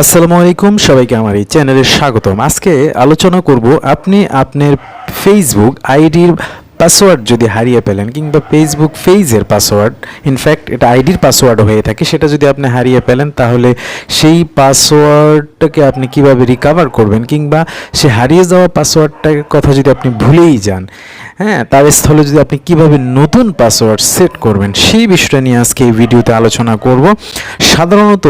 আসসালামু আলাইকুম, সবাইকে আমার এই চ্যানেলে স্বাগতম। আজকে আলোচনা করব আপনি আপনার ফেসবুক আইডির পাসওয়ার্ড যদি হারিয়ে ফেলেন কিংবা ফেসবুক পেজের পাসওয়ার্ড, ইনফ্যাক্ট এটা আইডির পাসওয়ার্ড হয়ে থাকে, সেটা যদি আপনি হারিয়ে ফেলেন তাহলে সেই পাসওয়ার্ডটাকে আপনি কিভাবে রিকভার করবেন, কিংবা সে হারিয়ে যাওয়া পাসওয়ার্ডটার কথা যদি আপনি ভুলেই যান, হ্যাঁ, তার স্থলে যদি আপনি কিভাবে নতুন পাসওয়ার্ড সেট করবেন, সেই বিষয়টা নিয়ে আজকে এই ভিডিওতে আলোচনা করব। সাধারণত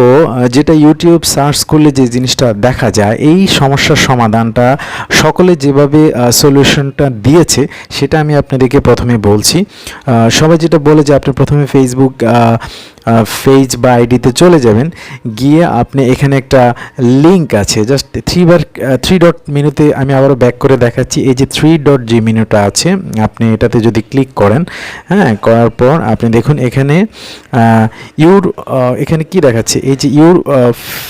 যেটা ইউটিউব সার্চ করলে যে জিনিসটা দেখা যায়, এই সমস্যার সমাধানটা সকলে যেভাবে সলিউশনটা দিয়েছে সেটা আমি আপনাদেরকে প্রথমে বলছি। সবাই যেটা বলে যে আপনি প্রথমে ফেসবুক পেজ বা আইডিতে চলে যাবেন, গিয়ে আপনি এখানে একটা লিঙ্ক আছে, জাস্ট থ্রি ডট মেনুতে আমি আবারও ব্যাক করে দেখাচ্ছি। এই যে থ্রি ডট যে মেনুটা আছে, আপনি এটাতে যদি ক্লিক করেন, হ্যাঁ, করার পর আপনি দেখুন এখানে এখানে কি দেখাচ্ছে, এই যে ইউর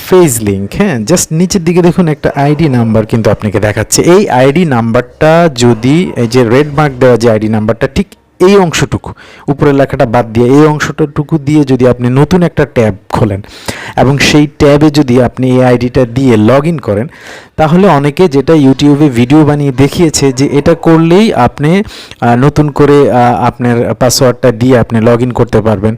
পেজ লিঙ্ক, হ্যাঁ, জাস্ট নিচের দিকে দেখুন একটা আইডি নাম্বার কিন্তু আপনাকে দেখাচ্ছে। এই আইডি নাম্বারটা যদি এই যে রেড মার্ক দেওয়া যে আইডি নাম্বারটা, ঠিক এই অংশটুকু, উপরের লেখাটা বাদ দিয়ে এই অংশটুকু দিয়ে যদি আপনি নতুন একটা ট্যাব খোলেন এবং সেই ট্যাবে যদি আপনি এই আইডিটা দিয়ে লগ ইন করেন, তাহলে অনেকে যেটা ইউটিউবে ভিডিও বানিয়ে দেখিয়েছে যে এটা করলেই আপনি নতুন করে আপনার পাসওয়ার্ডটা দিয়ে আপনি লগ ইন করতে পারবেন,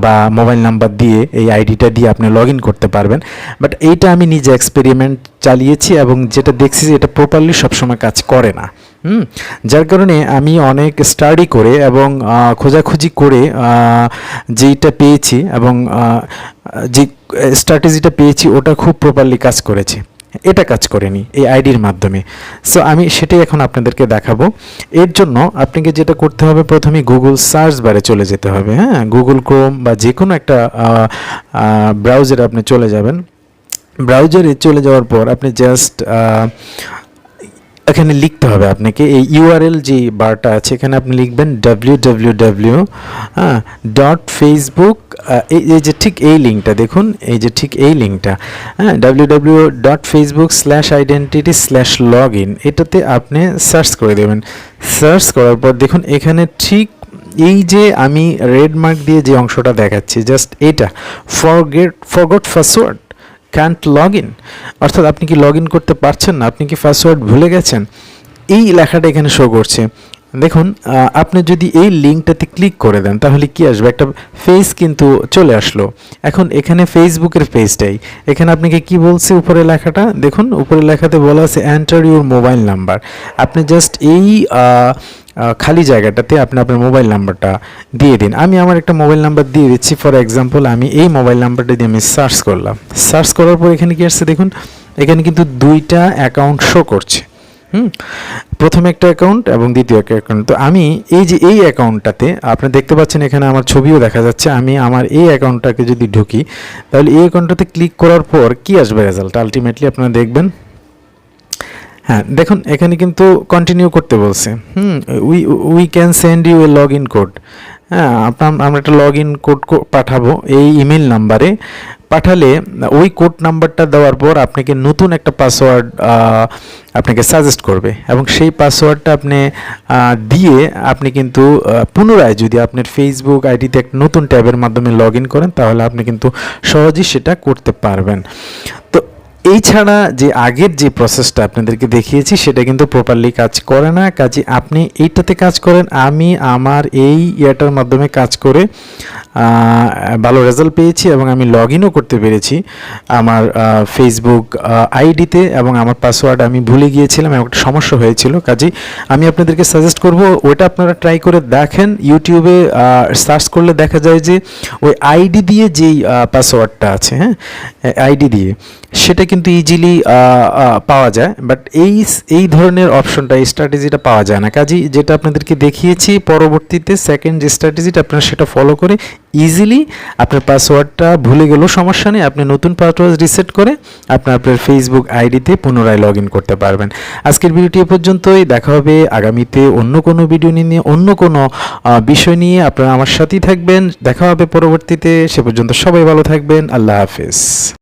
বা মোবাইল নাম্বার দিয়ে এই আইডিটা দিয়ে আপনি লগ ইন করতে পারবেন। বাট এইটা আমি নিজে এক্সপেরিমেন্ট চালিয়েছি এবং যেটা দেখছি যে এটা প্রপারলি সবসময় কাজ করে না। যার কারণে আমি অনেক স্টাডি করে এবং খোঁজাখুঁজি করে যেইটা পেয়েছি এবং যে স্ট্র্যাটেজিটা পেয়েছি ওটা খুব প্রপারলি কাজ করেছে, এটা কাজ করেনি এই আইডির মাধ্যমে। সো আমি সেটাই এখন আপনাদেরকে দেখাবো। এর জন্য আপনাকে যেটা করতে হবে, প্রথমে গুগল সার্চ বারে চলে যেতে হবে, হ্যাঁ, গুগল ক্রোম বা যে কোনো একটা ব্রাউজারে আপনি চলে যাবেন। ব্রাউজারে চলে যাওয়ার পর আপনি জাস্ট এখানে লিখতে হবে আপনাকে এই ইউআরএল যে বারটা আছে, এখানে আপনি লিখবেন www.facebook, এই যে ঠিক এই লিঙ্কটা দেখুন, এই যে ঠিক এই লিঙ্কটা, হ্যাঁ, www.facebook/identity/login, এটাতে আপনি সার্চ করে দেবেন। সার্চ করার পর দেখুন এখানে ঠিক এই যে আমি রেড মার্ক দিয়ে যে অংশটা দেখাচ্ছি, জাস্ট এটা forgot password can't log in, অর্থাৎ আপনি কি লগ ইন করতে পারছেন না, আপনি কি পাসওয়ার্ড ভুলে গেছেন, এই লেখাটা এখানে শো করছে। দেখুন আপনি যদি এই লিঙ্কটাতে ক্লিক করে দেন তাহলে কি আসবে, একটা পেজ কিন্তু চলে আসলো। এখন এখানে ফেসবুকের পেজটাই, এখানে আপনাকে কি বলছে উপরে লেখাটা দেখুন, উপরে লেখাতে বলা আছে এন্টার ইউর মোবাইল নাম্বার। আপনি জাস্ট এই খালি জায়গাটাতে আপনি আপনার মোবাইল নাম্বারটা দিয়ে দিন। আমি আমার একটা মোবাইল নাম্বার দিয়ে দিচ্ছি। ফর এক্সাম্পল আমি এই মোবাইল নাম্বারটা দিয়ে আমি সার্চ করলাম। সার্চ করার পর এখানে কি আসছে দেখুন, এখানে কিন্তু দুইটা অ্যাকাউন্ট শো করছে। প্রথম একটা অ্যাকাউন্ট এবং দ্বিতীয় একটা অ্যাকাউন্ট। তো আমি এই যে এই অ্যাকাউন্টটাতে আপনি দেখতে পাচ্ছেন এখানে আমার ছবিও দেখা যাচ্ছে। আমি আমার এই অ্যাকাউন্টটাকে যদি ঢুকি, তাহলে এই অ্যাকাউন্টটাতে ক্লিক করার পর কি আসবে রেজাল্ট, আলটিমেটলি আপনারা দেখবেন। হ্যাঁ, দেখুন এখানে কিন্তু কন্টিনিউ করতে বলছে। We can send you a login code. হ্যাঁ, আমরা একটা লগ ইন কোড পাঠাবো এই ইমেল নাম্বারে। পাঠালে ওই কোড নাম্বারটা দেওয়ার পর আপনাকে নতুন একটা পাসওয়ার্ড আপনাকে সাজেস্ট করবে এবং সেই পাসওয়ার্ডটা আপনি দিয়ে আপনি কিন্তু পুনরায় যদি আপনার ফেসবুক আইডিতে একটা নতুন ট্যাবের মাধ্যমে লগ ইন করেন, তাহলে আপনি কিন্তু সহজেই সেটা করতে পারবেন। তো এই ছাড়া যে আগের যে প্রসেসটা আপনাদেরকে দেখিয়েছি সেটা কিন্তু প্রপারলি কাজ করে না। কাজে আপনি এইটাতে কাজ করেন। আমি আমার এই ইয়াটার মাধ্যমে কাজ করে ভালো রেজাল্ট পেয়েছি এবং আমি লগ ইনও করতে পেরেছি আমার ফেসবুক আইডিতে, এবং আমার পাসওয়ার্ড আমি ভুলে গিয়েছিলাম এবং একটা সমস্যা হয়েছিল। কাজেই আমি আপনাদেরকে সাজেস্ট করব ওইটা আপনারা ট্রাই করে দেখেন। ইউটিউবে সার্চ করলে দেখা যায় যে ওই আইডি দিয়ে যেই পাসওয়ার্ডটা আছে, হ্যাঁ, আইডি দিয়ে সেটা কিন্তু ইজিলি পাওয়া যায়, বাট এই ধরনের অপশনটা, এই স্ট্র্যাটেজিটা পাওয়া যায় না। কাজেই যেটা আপনাদেরকে দেখিয়েছি পরবর্তীতে সেকেন্ড যে স্ট্র্যাটেজিটা, আপনারা সেটা ফলো করে ইজিলি আপনার পাসওয়ার্ডটা ভুলে গেলেও সমস্যা নেই, আপনি নতুন পাসওয়ার্ড রিসেট করে আপনার ফেসবুক আইডিতে পুনরায় লগ ইন করতে পারবেন। আজকের ভিডিওটি এ পর্যন্তই। দেখা হবে আগামীতে অন্য কোনো ভিডিও নিয়ে, অন্য কোনো বিষয় নিয়ে। আপনারা আমার সাথেই থাকবেন। দেখা হবে পরবর্তীতে। সে পর্যন্ত সবাই ভালো থাকবেন। আল্লাহ হাফেজ।